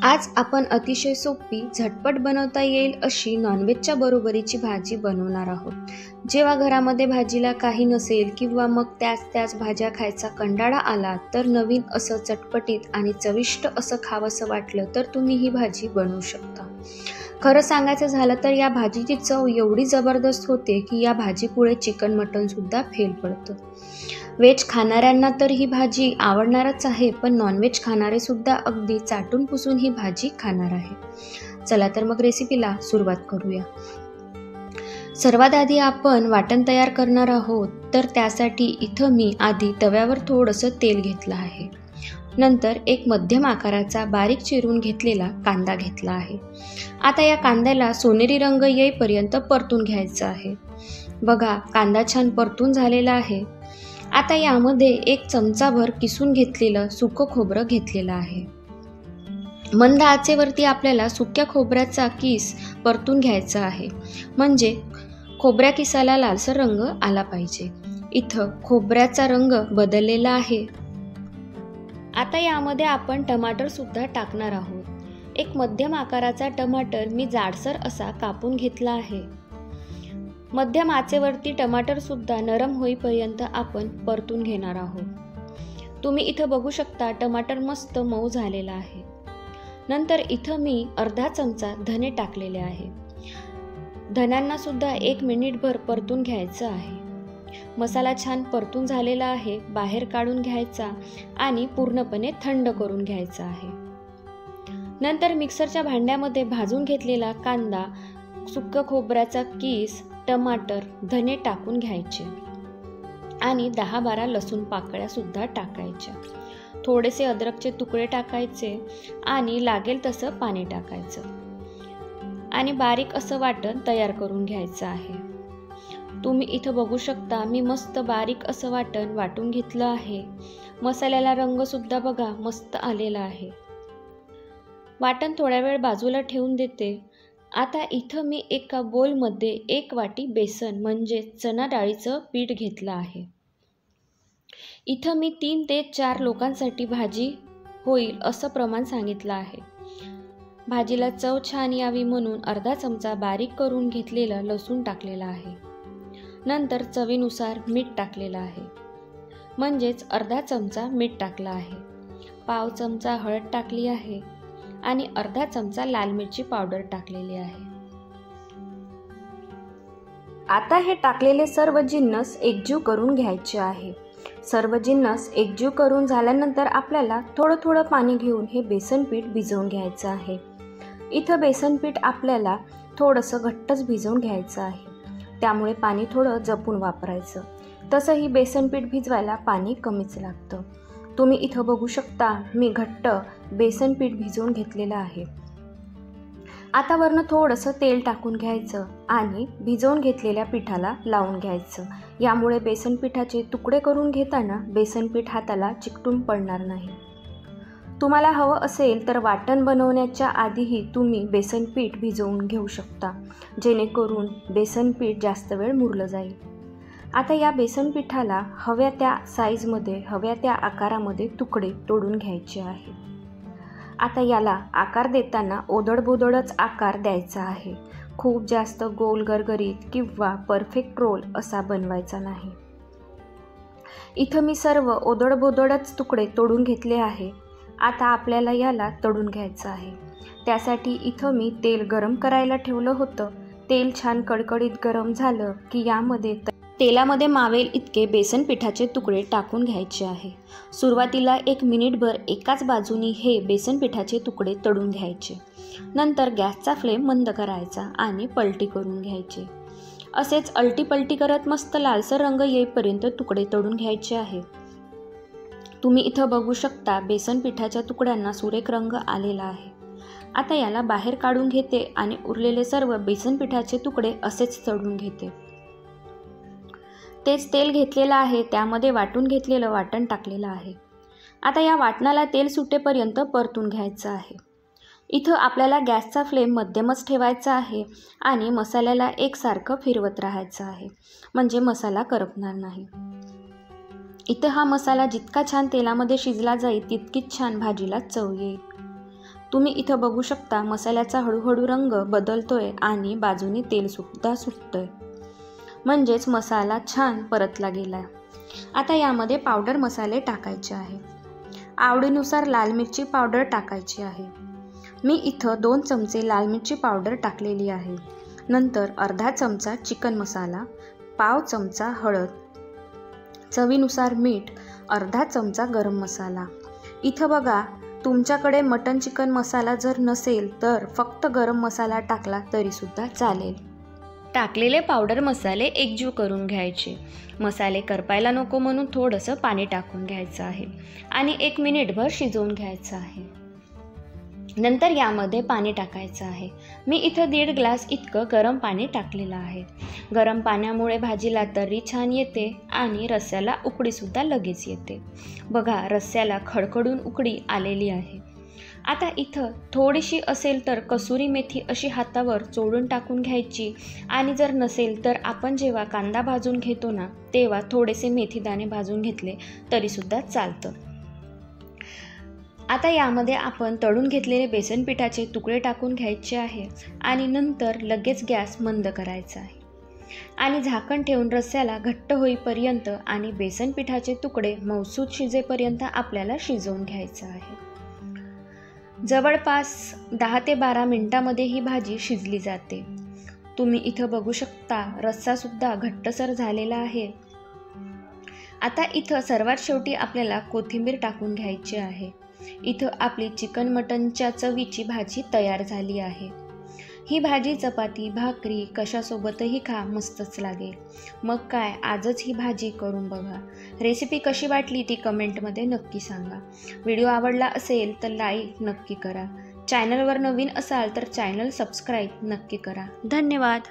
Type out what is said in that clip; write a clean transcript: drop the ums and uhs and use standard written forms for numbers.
आज आपण अतिशय सोपी, झटपट बनवता येईल अशी नॉनव्हेजच्या बरोबरीची भाजी बनवणार आहोत. जेव्हा घरामध्ये भाजीला काही नसेल किंवा मग त्याच भाज्या खायचा कंटाळा आला, तर नवीन असं चटपटीत आणि चविष्ट असं खावंसं वाटलं तर तुम्ही ही भाजी बनवू शकता. खरं सांगायचं झालं तर या भाजीची चव एवढी जबरदस्त होते की या भाजीपुढे चिकन मटनसुद्धा फेल पडतं. व्हेज खाणाऱ्यांना तर ही भाजी आवडणारच आहे, पण नॉनव्हेज खाणारेसुद्धा अगदी चाटून पुसून ही भाजी खाणार आहे. चला तर मग रेसिपीला सुरुवात करूया. सर्वात आधी आपण वाटण तयार करणार आहोत, तर त्यासाठी इथं मी आधी तव्यावर थोडंसं तेल घेतलं आहे. नंतर एक मध्यम आकाराचा बारीक चिरून घेतलेला कांदा घेतला आहे. आता या कांद्याला सोनेरी रंग येईपर्यंत परतून घ्यायचं आहे. बघा, कांदा छान परतून झालेला आहे. आता यामध्ये एक चमचाभर किसून घेतलेलं सुकं खोबरं घेतलेलं आहे. मंद आचेवरती आपल्याला सुक्या खोबऱ्याचा किस परतून घ्यायचा आहे, म्हणजे खोबऱ्या किसाला लालसर रंग आला पाहिजे. इथं खोबऱ्याचा रंग बदललेला आहे. आता यामध्ये आपण टमाटर सुद्धा टाकणार आहोत. एक मध्यम आकाराचा टमाटर मी जाडसर असा कापून घेतला आहे. मध्यम आचेवरती टमाटर सुद्धा नरम होईपर्यंत आपण परतून घेणार आहोत. तुम्ही इथं बघू शकता टमाटर मस्त मऊ झालेला आहे. नंतर इथं मी अर्धा चमचा धने टाकलेले आहे. धन्यांना सुद्धा 1 मिनिटभर परतून घ्यायचं आहे. मसाला छान परतून झालेला आहे. बाहेर काढून घ्यायचा आणि पूर्णपणे थंड करून घ्यायचा आहे. नंतर मिक्सरच्या भांड्यामध्ये भाजून घेतलेला कांदा, सुक्क खोबऱ्याचा किस, टमाटर, धने टाकून घ्यायचे आणि 10-12 लसूण पाकळ्या सुद्धा टाकायच्या. थोडेसे अद्रकचे तुकडे टाकायचे आणि लागेल तसं पाणी टाकायचं आणि बारीक असं वाटण तयार करून घ्यायचं आहे. तुम्ही इथं बघू शकता मी मस्त बारीक असं वाटण वाटून घेतलं आहे. मसाल्याला रंग सुद्धा बघा मस्त आलेला आहे. वाटण थोड्या वेळ बाजूला ठेवून देते. आता इथं मी एका बोलमध्ये 1 वाटी बेसन म्हणजे चणा डाळीचं पीठ घेतलं आहे. इथं मी 3 ते 4 लोकांसाठी भाजी होईल असं प्रमाण सांगितलं आहे. भाजीला चव छान यावी म्हणून अर्धा चमचा बारीक करून घेतलेलं लसूण टाकलेलं आहे. नंतर चवीनुसार मीठ टाकलेलं आहे, म्हणजेच अर्धा चमचा मीठ टाकलं आहे. पाव चमचा हळद टाकली आहे आणि अर्धा चमचा लाल मिरची पावडर टाकलेली आहे. आता हे टाकलेले सर्व जिन्नस एकजीव करून घ्यायचे आहे. सर्व जिन्नस एकजीव करून झाल्यानंतर आपल्याला थोडं थोडं पाणी घेऊन हे बेसन पीठ भिजवून घ्यायचं आहे. इथं बेसन पीठ आपल्याला थोडंसं घट्टच भिजवून घ्यायचं आहे, त्यामुळे पाणी थोडं जपून वापरायचं. तसंही बेसन पीठ भिजवायला पाणी कमीच लागतं. तुम्ही इथं बघू शकता मी घट्ट बेसन पीठ भिजवून घेतलेलं आहे. आता वरनं थोडंसं तेल टाकून घ्यायचं आणि भिजवून घेतलेल्या पिठाला लावून घ्यायचं. यामुळे बेसन पिठाचे तुकडे करून घेताना बेसन पीठ हाताला चिकटून पडणार नाही. तुम्हाला हवं असेल तर वाटण बनवण्याच्या आधीही तुम्ही बेसन पीठ भिजवून घेऊ शकता, जेणेकरून बेसन पीठ जास्त वेळ मुरलं जाईल. आता या बेसन पिठाला हव्या त्या साईजमध्ये, हव्या त्या आकारामध्ये तुकडे तोडून घ्यायचे आहे. आता याला आकार देताना ओदडबोदडच आकार द्यायचा आहे. खूप जास्त गोल गरगरीत किंवा परफेक्ट रोल असा बनवायचा नाही. इथं मी सर्व ओदडबोदडच तुकडे तोडून घेतले आहे. आता आपल्याला याला तळून घ्यायचं आहे. त्यासाठी इथं मी तेल गरम करायला ठेवलं होतं. तेल छान कडकडीत गरम झालं की यामध्ये तेलामध्ये मावेल इतके बेसन पिठाचे तुकडे टाकून घ्यायचे आहे. सुरुवातीला 1 मिनिटभर एकाच बाजूनी हे बेसन पिठाचे तुकडे तळून घ्यायचे. नंतर गॅसचा फ्लेम मंद करायचा आणि पलटी करून घ्यायचे. असेच अलटी-पलटी करत मस्त लालसर रंग येईपर्यंत तुकडे तळून घ्यायचे आहे. तुम्ही इथं बघू शकता बेसन पिठाच्या तुकड्यांना सुरेख रंग आलेला आहे. आता याला बाहेर काढून घेते आणि उरलेले सर्व बेसन पिठाचे तुकडे असेच तळून घेते. तेच तेल घेतलेलं आहे, त्यामध्ये वाटून घेतलेलं वाटण टाकलेलं आहे. आता या वाटणाला तेल सुटेपर्यंत परतून घ्यायचं आहे. इथं आपल्याला गॅसचा फ्लेम मध्यमच ठेवायचा आहे आणि मसाल्याला एकसारखं फिरवत राहायचं आहे, म्हणजे मसाला करपणार नाही. इथं हा मसाला जितका छान तेलामध्ये शिजला जाईल तितकीच छान भाजीला चव येईल. तुम्ही इथं बघू शकता मसाल्याचा हळूहळू रंग बदलतोय आणि बाजूनी तेलसुद्धा सुटतंय, म्हणजेच मसाला छान परतला गेला. आता यामध्ये पावडर मसाले टाकायचे आहे. आवडीनुसार लाल मिरची पावडर टाकायची आहे. मी इथं 2 चमचे लाल मिरची पावडर टाकलेली आहे. नंतर अर्धा चमचा चिकन मसाला, पाव चमचा हळद, चवीनुसार मीठ, अर्धा चमचा गरम मसाला. इथं बघा, तुमच्याकडे मटन चिकन मसाला जर नसेल तर फक्त गरम मसाला टाकला तरीसुद्धा चालेल. टाकलेले पावडर मसाले एकजीव करून घ्यायचे. मसाले करपायला नको म्हणून थोडंसं पाणी टाकून घ्यायचं आहे आणि 1 मिनिटभर शिजवून घ्यायचं आहे. नंतर यामध्ये पाणी टाकायचं आहे. मी इथं 1.5 ग्लास इतकं गरम पाणी टाकलेलं आहे. गरम पाण्यामुळे भाजीला तर्री छान येते आणि रस्स्याला उकळीसुद्धा लगेच येते. बघा, रस्स्याला खडखडून उकळी आलेली आहे. आता इथं थोडीशी असेल तर कसुरी मेथी अशी हातावर चोळून टाकून घ्यायची आणि जर नसेल तर आपण जेव्हा कांदा भाजून घेतो ना, तेव्हा थोडेसे मेथीदाणे भाजून घेतले तरीसुद्धा चालतं. आता यामध्ये आपण तळून घेतलेले बेसन पिठाचे तुकडे टाकून घ्यायचे आहे आणि नंतर लगेच गॅस मंद करायचा आहे आणि झाकण ठेवून रस्स्याला घट्ट होईपर्यंत आणि बेसन पिठाचे तुकडे मऊसूत शिजेपर्यंत आपल्याला शिजवून घ्यायचं आहे. जवळपास 10 ते 12 मिनिटांमध्ये ही भाजी शिजली जाते. तुम्ही इथं बघू शकता, रस्सासुद्धा घट्टसर झालेला आहे. आता इथं सर्वात शेवटी आपल्याला कोथिंबीर टाकून घ्यायची आहे. इथं आपली चिकन मटनच्या चवीची भाजी तयार झाली आहे. ही भाजी चपाती, भाकरी कशासोबतही खा, मस्तच लागेल. मग काय, आजच ही भाजी करून बघा. रेसिपी कशी वाटली ती कमेंटमध्ये नक्की सांगा. व्हिडिओ आवडला असेल तर लाईक नक्की करा. चॅनलवर नवीन असाल तर चॅनल सबस्क्राईब नक्की करा. धन्यवाद.